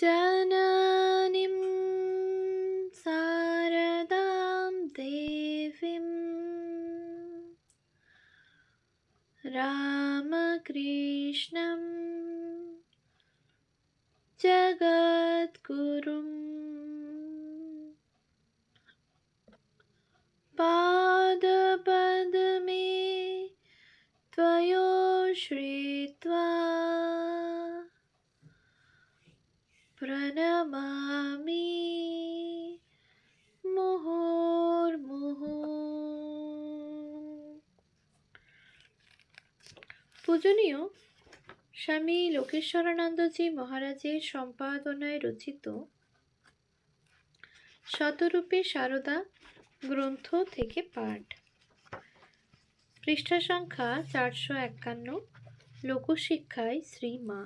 জানানিম শারদাম দেবীম রামকৃষ্ণম জগদ্গুরুম পাদপদ্মে ত্বয়োশ্রিত্वा প্রণমামি মুহুর্মুহু। পূজনীয় স্বামী লোকেশ্বরানন্দজি মহারাজের সম্পাদনায় রচিত শতরূপে সারদা গ্রন্থ থেকে পাঠ, পৃষ্ঠা সংখ্যা 451। লোকশিক্ষায় শ্রী মা।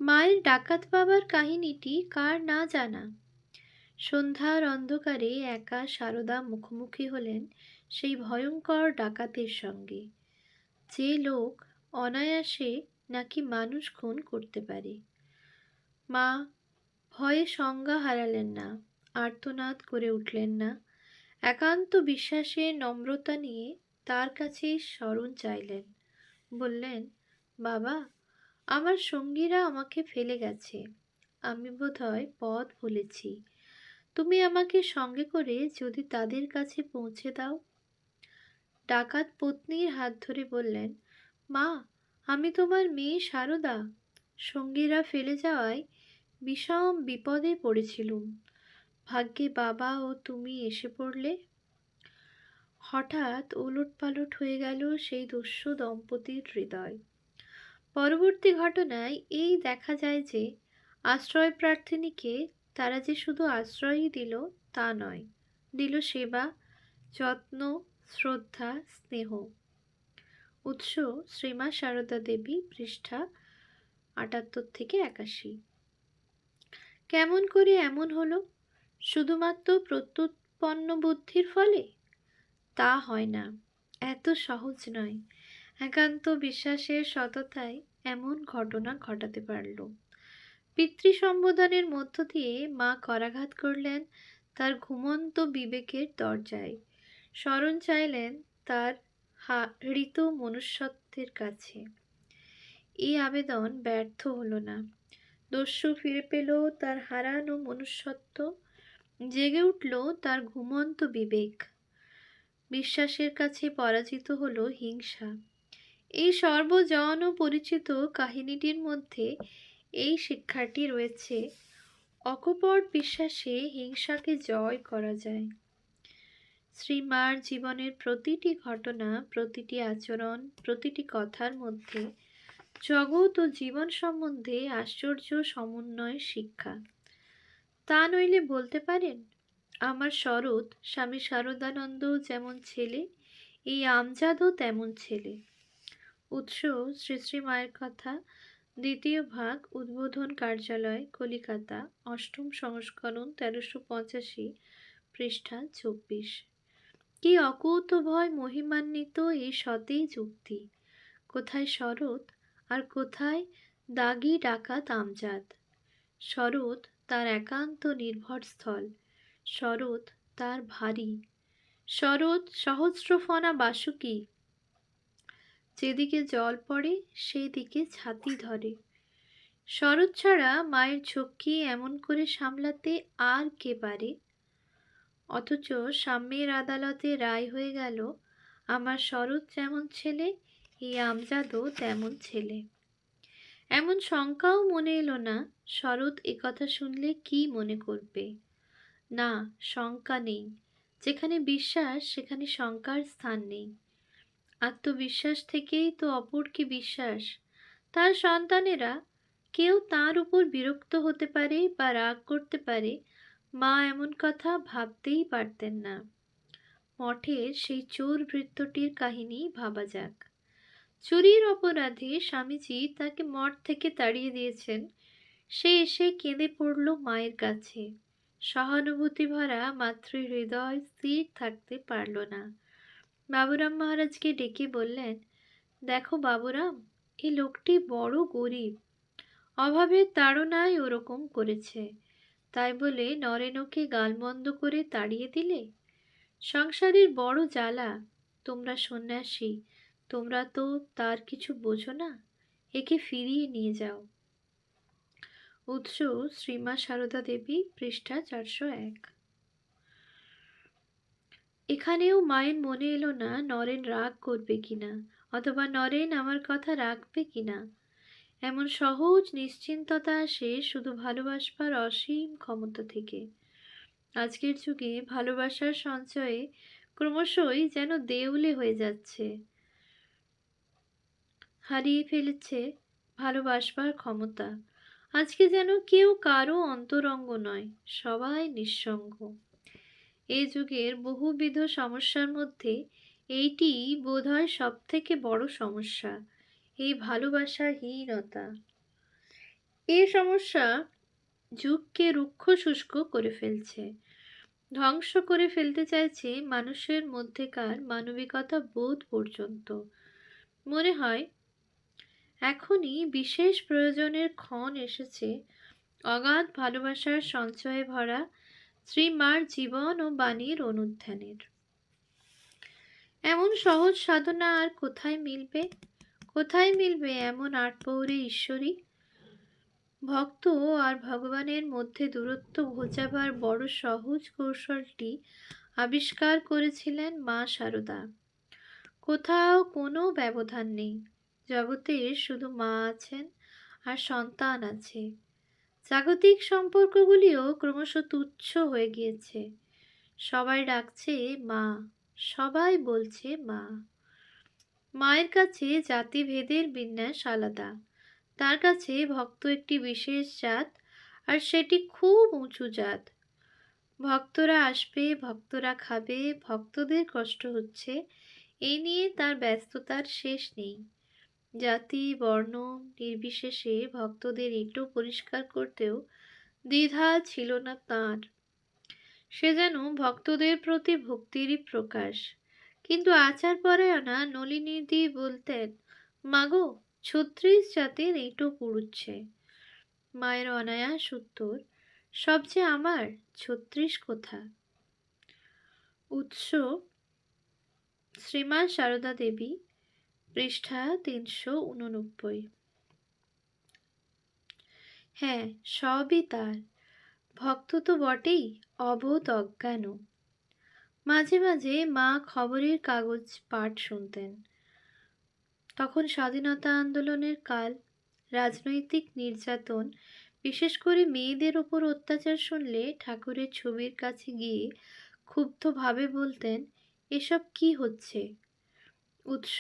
মায়ের ডাকাত বাবার কাহিনীটি কার না জানা। সন্ধ্যার অন্ধকারে একা সারদা মুখোমুখি হলেন সেই ভয়ঙ্কর ডাকাতের সঙ্গে, যে লোক অনায়াসে নাকি মানুষ খুন করতে পারে। মা ভয়ে সংজ্ঞা হারালেন না, আর্তনাদ করে উঠলেন না, একান্ত বিশ্বাসের নম্রতা নিয়ে তার কাছে শরণ চাইলেন। বললেন, বাবা, আমার সঙ্গীরা আমাকে ফেলে গেছে, আমি বোধহয় পথ ভুলেছি, তুমি আমাকে সঙ্গে করে যদি তাদের কাছে পৌঁছে দাও। ডাকাত পত্নীর হাত ধরে বললেন, মা, আমি তোমার মেয়ে সারদা, সঙ্গীরা ফেলে যাওয়ায় বিষম বিপদে পড়েছিলুম, ভাগ্যে বাবা ও তুমি এসে পড়লে। হঠাৎ ওলটপালট হয়ে গেল সেই দস্যু দম্পতির হৃদয়। পরবর্তী ঘটনায় এই দেখা যায় যে আশ্রয় প্রার্থিনীকে তারা যে শুধু আশ্রয়ই দিল তা নয়, দিল সেবা, যত্ন, শ্রদ্ধা, স্নেহ। উৎস শ্রীমা সারদা দেবী, পৃষ্ঠা 78 থেকে 81। কেমন করে এমন হলো? শুধুমাত্র প্রত্যুৎপন্ন বুদ্ধির ফলে? তা হয় না, এত সহজ নয়। একান্ত বিশ্বাসের সততায় এমন ঘটনা ঘটাতে পারল। পিতৃ সম্বোধনের মধ্য দিয়ে মা করাঘাত করলেন তার ঘুমন্ত বিবেকের দরজায়, শরণ চাইলেন তার হৃত মনুষ্যত্বের কাছে। এই আবেদন ব্যর্থ হলো না। দস্যু ফিরে পেল তার হারানো মনুষ্যত্ব, জেগে উঠল তার ঘুমন্ত বিবেক। বিশ্বাসের কাছে পরাজিত হলো হিংসা। এই সর্বজন পরিচিত কাহিনীটির মধ্যে এই শিক্ষাটি রয়েছে, অকপট বিশ্বাসে হিংসাকে জয় করা যায়। শ্রীমার জীবনের প্রতিটি ঘটনা, প্রতিটি আচরণ, প্রতিটি কথার মধ্যে জগৎ ও জীবন সম্বন্ধে আশ্চর্য সমন্বয় শিক্ষা। তা নইলে বলতে পারেন, আমার শরৎ স্বামী শারদানন্দ যেমন ছেলে, এই আমজাদও তেমন ছেলে। উৎস শ্রী শ্রী মায়ের কথা, দ্বিতীয় ভাগ, উদ্বোধন কার্যালয়, কলিকাতা, 8ম সংস্করণ, 1385, পৃষ্ঠা 24। কি অকুতোভয় মহিমান্বিত এই সতেজ যুক্তি! কোথায় শরৎ আর কোথায় দাগি ডাকাত আমজাদ। শরৎ তার একান্ত নির্ভরস্থল, শরৎ তার ভারী, শরৎ সহস্রফণা বাসুকী, যেদিকে জল পড়ে সেই দিকে ছাতি ধরে। শরৎ ছাড়া মায়ের ঝক্কি এমন করে সামলাতে আর কে পারে? অথচ সাম্যের আদালতে রায় হয়ে গেল, আমার শরৎ যেমন ছেলে, এই আমজাদও তেমন ছেলে। এমন শঙ্কাও মনে এলো না, শরৎ একথা শুনলে কি মনে করবে? না, শঙ্কা নেই। যেখানে বিশ্বাস সেখানে শঙ্কার স্থান নেই। আত্মবিশ্বাস থেকেই তো অপরকে বিশ্বাস। তার সন্তানেরা কেউ তার উপর বিরক্ত হতে পারে বা রাগ করতে পারে, মা এমন কথা ভাবতেই পারতেন না। মঠের সেই চোর ভৃত্যটির কাহিনী ভাবা যাক। চুরির অপরাধে স্বামীজি তাকে মঠ থেকে তাড়িয়ে দিয়েছেন। সে এসে কেঁদে পড়ল মায়ের কাছে। সহানুভূতি ভরা মাতৃ হৃদয় স্থির থাকতে পারল না। বাবুরাম মহারাজকে ডেকে বললেন, দেখো বাবুরাম, এই লোকটি বড় গরিব, অভাবের তাড়নায় ওরকম করেছে, তাই বলে নরেন ওকে গালমন্দ করে তাড়িয়ে দিলে? সংসারের বড় জ্বালা। তোমরা সন্ন্যাসী, তোমরা তো তার কিছু বোঝো না। একে ফিরিয়ে নিয়ে যাও। উৎস শ্রীমা সারদা দেবী, পৃষ্ঠা 401। এখানেও মায়ের মনে এলো না নরেন রাগ করবে কিনা, অথবা নরেন আমার কথা রাখবে কিনা। এমন সহজ নিশ্চিন্ততা আসে শুধু ভালোবাসবার অসীম ক্ষমতা থেকে। আজকের যুগে ভালোবাসার সঞ্চয়ে ক্রমশই যেন দেউলে হয়ে যাচ্ছে, হারিয়ে ফেলেছে ভালোবাসবার ক্ষমতা। আজকে যেন কেউ কারো অন্তরঙ্গ নয়, সবাই নিঃসঙ্গ। এই যুগের বহুবিধ সমস্যার মধ্যে এইটি বোধহয় সব থেকে বড় সমস্যা, এই ভালোবাসাহীনতা। এই সমস্যা যুগকে রুক্ষ শুষ্ক করে ফেলছে, ধ্বংস করে ফেলতে চাইছে মানুষের মধ্যেকার মানবিকতা বোধ পর্যন্ত। মনে হয় এখনই বিশেষ প্রয়োজনের ক্ষণ এসেছে অগাধ ভালোবাসার সঞ্চয়ে ভরা শ্রীমার জীবন ও বাণীর অনুধ্যানের। এমন সহজ সাধনা আর কোথায় মিলবে? কোথায় মিলবে এমন আটপৌরে ঈশ্বরী? ভক্ত আর ভগবানের মধ্যে দূরত্ব ঘোচাবার বড় সহজ কৌশলটি আবিষ্কার করেছিলেন মা শারদা। কোথাও কোনো ব্যবধান নেই, জগতে শুধু মা আছেন আর সন্তান আছে। জাগতিক সম্পর্কগুলিও ক্রমশ তুচ্ছ হয়ে গিয়েছে। সবাই ডাকছে মা, সবাই বলছে মা। মায়ের কাছে জাতিভেদের বিন্যাস আলাদা। তার কাছে ভক্ত একটি বিশেষ জাত, আর সেটি খুব উঁচু জাত। ভক্তরা আসবে, ভক্তরা খাবে, ভক্তদের কষ্ট হচ্ছে, এই নিয়ে তার ব্যস্ততার শেষ নেই। জাতি বর্ণ নির্বিশেষে ভক্তদের এঁটো পরিষ্কার করতেও দ্বিধা ছিল না তাঁর। সে যেন ভক্তদের প্রতি ভক্তিরই প্রকাশ। কিন্তু আচারপরায়ণা নলিনীদি বলতেন, মাগো 36 জাতের এঁটো পুড়ুচ্ছে। মায়ের অনায়াস উত্তর, সব যে আমার, 36 কোথা। উৎস শ্রীমা সারদা দেবী, পৃষ্ঠা 389। হ্যাঁ, সবই তার। ভক্ত তো বটেই, অবোধ অজ্ঞান। মাঝে মাঝে মা খবরের কাগজ পাঠ শুনতেন। তখন স্বাধীনতা আন্দোলনের কাল, রাজনৈতিক নির্যাতন, বিশেষ করে মেয়েদের ওপর অত্যাচার শুনলে ঠাকুরের ছবির কাছে গিয়ে ক্ষুব্ধভাবে বলতেন, এসব কি হচ্ছে? উৎস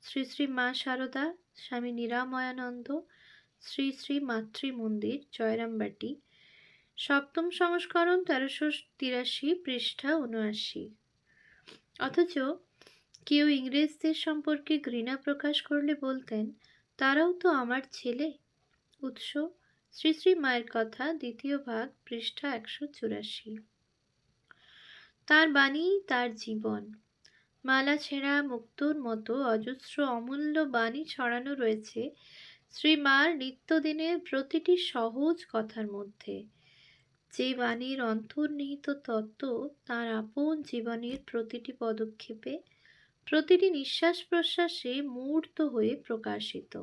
শ্রী শ্রী মা শারদা, স্বামী নিরাময়ানন্দ, শ্রী শ্রী মাতৃ মন্দির, জয়রামবাটি, সপ্তম সংস্করণ, 1383, পৃষ্ঠা 79। অথচ কেউ ইংরেজদের সম্পর্কে ঘৃণা প্রকাশ করলে বলতেন, তারাও তো আমার ছেলে। উৎস শ্রী শ্রী মায়ের কথা, দ্বিতীয় ভাগ, পৃষ্ঠা 184। তার বাণী তার জীবন। মালা ছেঁড়া মুক্তোর মতো অজস্র অমূল্য বাণী ছড়ানো রয়েছে শ্রীমার নিত্যদিনের প্রতিটি সহজ কথার মধ্যে। যে বাণীর অন্তর্নিহিত তত্ত্ব তাঁর আপন জীবনের প্রতিটি পদক্ষেপে, প্রতিটি নিঃশ্বাস প্রশ্বাসে মূর্ত হয়ে প্রকাশিত।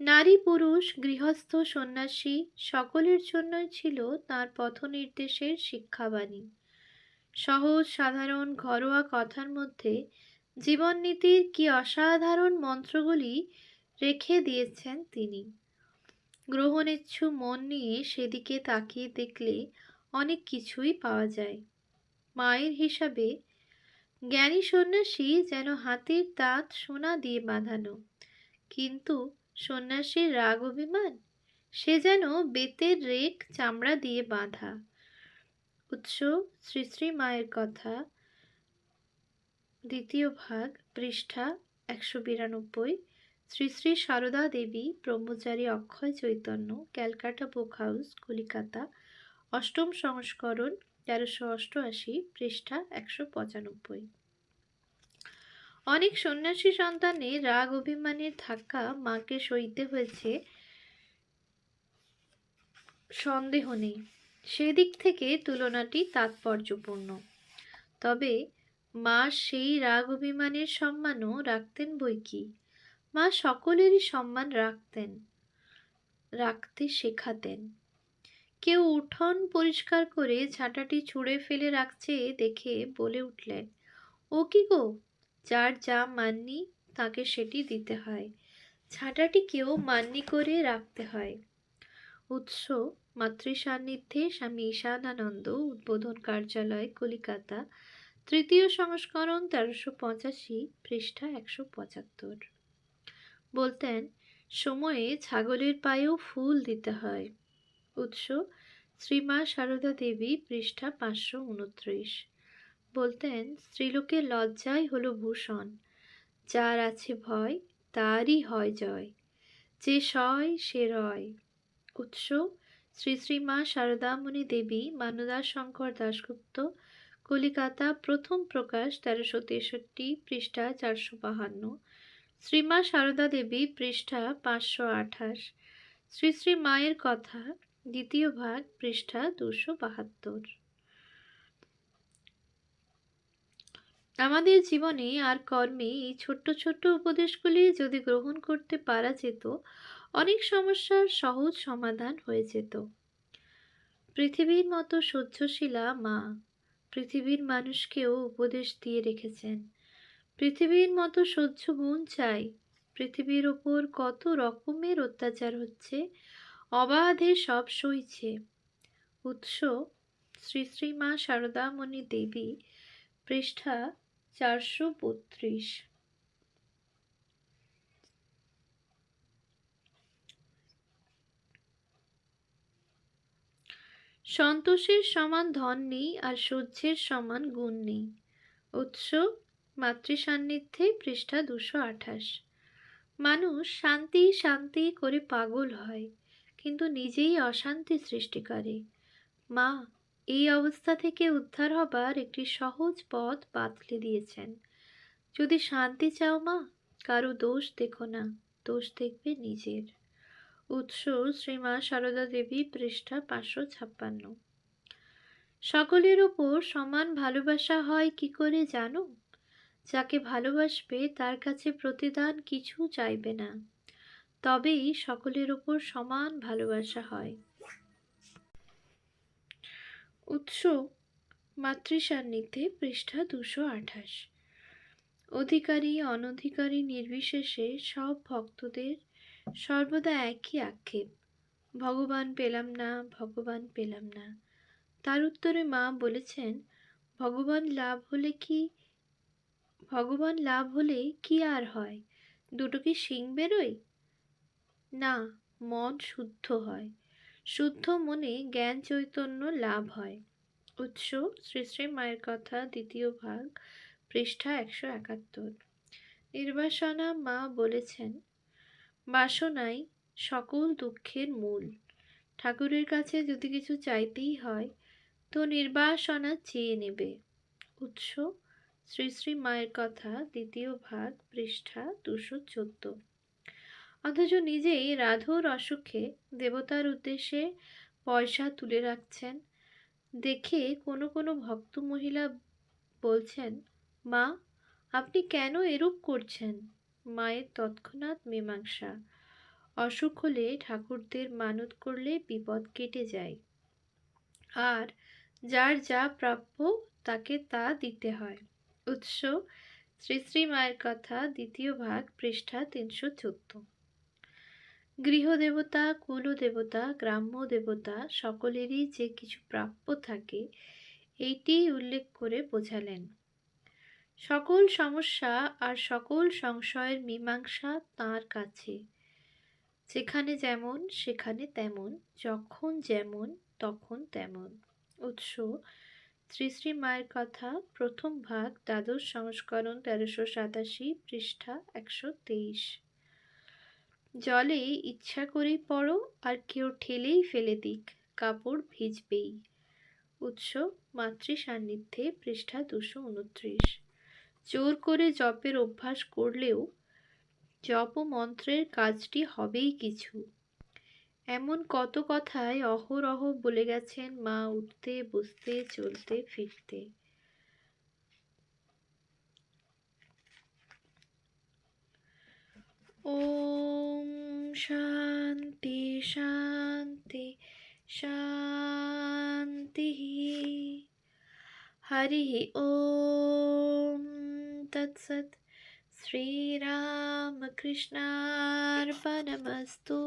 নারী পুরুষ গৃহস্থ সন্ন্যাসী সকলের জন্যই ছিল তাঁর পথ নির্দেশের শিক্ষাবাণী। সহজ সাধারণ ঘরোয়া কথার মধ্যে জীবননীতির কি অসাধারণ মন্ত্রগুলি রেখে দিয়েছেন তিনি। গ্রহণেচ্ছু মন নিয়ে সেদিকে তাকিয়ে দেখলে অনেক কিছুই পাওয়া যায়। মায়ের হিসাবে জ্ঞানী সন্ন্যাসী যেন হাতির দাঁত সোনা দিয়ে বাঁধানো, কিন্তু সন্ন্যাসীর রাগ অভিমান, সে যেন বেতের রেক চামড়া দিয়ে বাঁধা। উৎস শ্রী শ্রী মায়ের কথা, দ্বিতীয় ভাগ, পৃষ্ঠা 192। শ্রী শ্রী সারদা দেবী ব্রহ্মচারী অক্ষয় চৈতন্য, ক্যালকাটা বুক হাউস, কলিকাতা, অষ্টম সংস্করণ, 1388, পৃষ্ঠা 195। অনেক সন্ন্যাসী সন্তানের রাগ অভিমানের ধাক্কা মাকে সইতে হয়েছে সন্দেহ নেই, সেদিক থেকে তুলনাটি তাৎপর্যপূর্ণ। তবে মা সেই রাগ অভিমানের সম্মানও রাখতেন বই কি। মা সকলেরই সম্মান রাখতে শেখাতেন। কেউ উঠোন পরিষ্কার করে ঝাঁটাটি ছুঁড়ে ফেলে রাখছে দেখে বলে উঠলেন, ও কি গো, যার যা মাননি তাকে সেটি দিতে হয়, ঝাঁটাটিকেও মাননি করে রাখতে হয়। উৎস মাতৃ সান্নিধ্যে স্বামী ঈশানানন্দ, উদ্বোধন কার্যালয়, কলিকাতা, তৃতীয় সংস্করণ, 1385, পৃষ্ঠা 175। বলতেন, সময়ে ছাগলের পায়েও ফুল দিতে হয়। উৎস শ্রীমা সারদা দেবী, পৃষ্ঠা 529। বলতেন, স্ত্রীলোকের লজ্জাই হলো ভূষণ, যার আছে ভয় তারই হয় জয়, যে সয় সে রয়। উৎস শ্রী শ্রীমা সারদামণি দেবী, মানদার শঙ্কর দাশগুপ্ত, কলিকাতা, প্রথম প্রকাশ, 1363, পৃষ্ঠা 452। শ্রীমা সারদা দেবী, পৃষ্ঠা 528। শ্রী শ্রী মায়ের কথা, দ্বিতীয় ভাগ, পৃষ্ঠা 272। আমাদের জীবনে আর কর্মে এই ছোট্ট ছোট্ট উপদেশগুলি যদি গ্রহণ করতে পারা যেত, অনেক সমস্যার সহজ সমাধান হয়ে যেত। পৃথিবীর মতো সহ্যশীলা মা পৃথিবীর মানুষকেও উপদেশ দিয়ে রেখেছেন। পৃথিবীর মতো সহ্য গুণ চাই। পৃথিবীর ওপর কত রকমের অত্যাচার হচ্ছে, অবাধে সব সইছে। উৎস শ্রী শ্রী মা সারদামণি দেবী, পৃষ্ঠা 432। সন্তোষের সমান ধন নেই, আর সহ্যের সমান গুণ নেই। উৎস মাতৃ সান্নিধ্যে, পৃষ্ঠা 228। মানুষ শান্তি শান্তি করে পাগল হয়, কিন্তু নিজেই অশান্তি সৃষ্টি করে। মা এই অবস্থা থেকে উদ্ধার হবার একটি সহজ পথ বাতলে দিয়েছেন। যদি শান্তি চাও মা, কারো দোষ দেখো না, দোষ দেখবে নিজের। উৎস শ্রীমা সারদা দেবী, পৃষ্ঠা 556। সকলের ওপর সমান ভালোবাসা হয় কি করে জানো? যাকে ভালোবাসবে তার কাছে প্রতিদান কিছু চাইবে না, তবেই সকলের ওপর সমান ভালোবাসা হয়। উৎস মাতৃ সান্নিধ্যে, পৃষ্ঠা 228। অধিকারী অনধিকারী নির্বিশেষে সব ভক্তদের সর্বদা একই আক্ষেপ, ভগবান পেলাম না, ভগবান পেলাম না। তার উত্তরে মা বলেছেন, ভগবান লাভ হলে কি আর হয়, দুটো কি শিং বেরোয়? না, মন শুদ্ধ হয়, শুদ্ধ মনে জ্ঞান চৈতন্য লাভ হয়। উৎস শ্রী শ্রী মায়ের কথা, দ্বিতীয় ভাগ, পৃষ্ঠা 171। নির্বাসনা মা বলেছেন, বাসনাই সকল দুঃখের মূল। ঠাকুরের কাছে যদি কিছু চাইতেই হয় তো নির্বাসনা চেয়ে নেবে। উৎস শ্রী শ্রী মায়ের কথা, দ্বিতীয় ভাগ, পৃষ্ঠা 214। অথচ নিজেই রাধুর অসুখে দেবতার উদ্দেশ্যে পয়সা তুলে রাখছেন দেখে কোনো কোনো ভক্ত মহিলা বলছেন, মা আপনি কেন এরূপ করছেন? মায়ের তৎক্ষণাৎ মীমাংসা, অসুখ হলে ঠাকুরদের মানত করলে বিপদ কেটে যায়, আর যার যা প্রাপ্য তাকে তা দিতে হয়। উৎস শ্রী শ্রী মায়ের কথা, দ্বিতীয় ভাগ, পৃষ্ঠা 314। গৃহদেবতা, কুলদেবতা, গ্রাম্য দেবতা সকলেরই যে কিছু প্রাপ্য থাকে এইটি উল্লেখ করে বোঝালেন। সকল সমস্যা আর সকল সংশয়ের মীমাংসা তাঁর কাছে। যেখানে যেমন সেখানে তেমন, যখন যেমন তখন তেমন। উৎস শ্রী শ্রী মায়ের কথা, প্রথম ভাগ, দ্বাদশ সংস্করণ, 1387, পৃষ্ঠা 123। জলে ইচ্ছা করেই পড়ো, আর কেউ ঠেলেই ফেলে দিক, কাপড় ভিজবেই। উৎস মাতৃ সান্নিধ্যে, পৃষ্ঠা 229। জোর করে জপের অভ্যাস করলেও জপ ও মন্ত্রের কাজটি হবেই কিছু। এমন কত কথাই অহরহ বলে গেছেন মা উঠতে বসতে চলতে ফিরতে। ওম শান্তি শান্তি শান্তি। হরি ওম তৎসৎ। শ্রীরামকৃষ্ণার্পণমস্তু।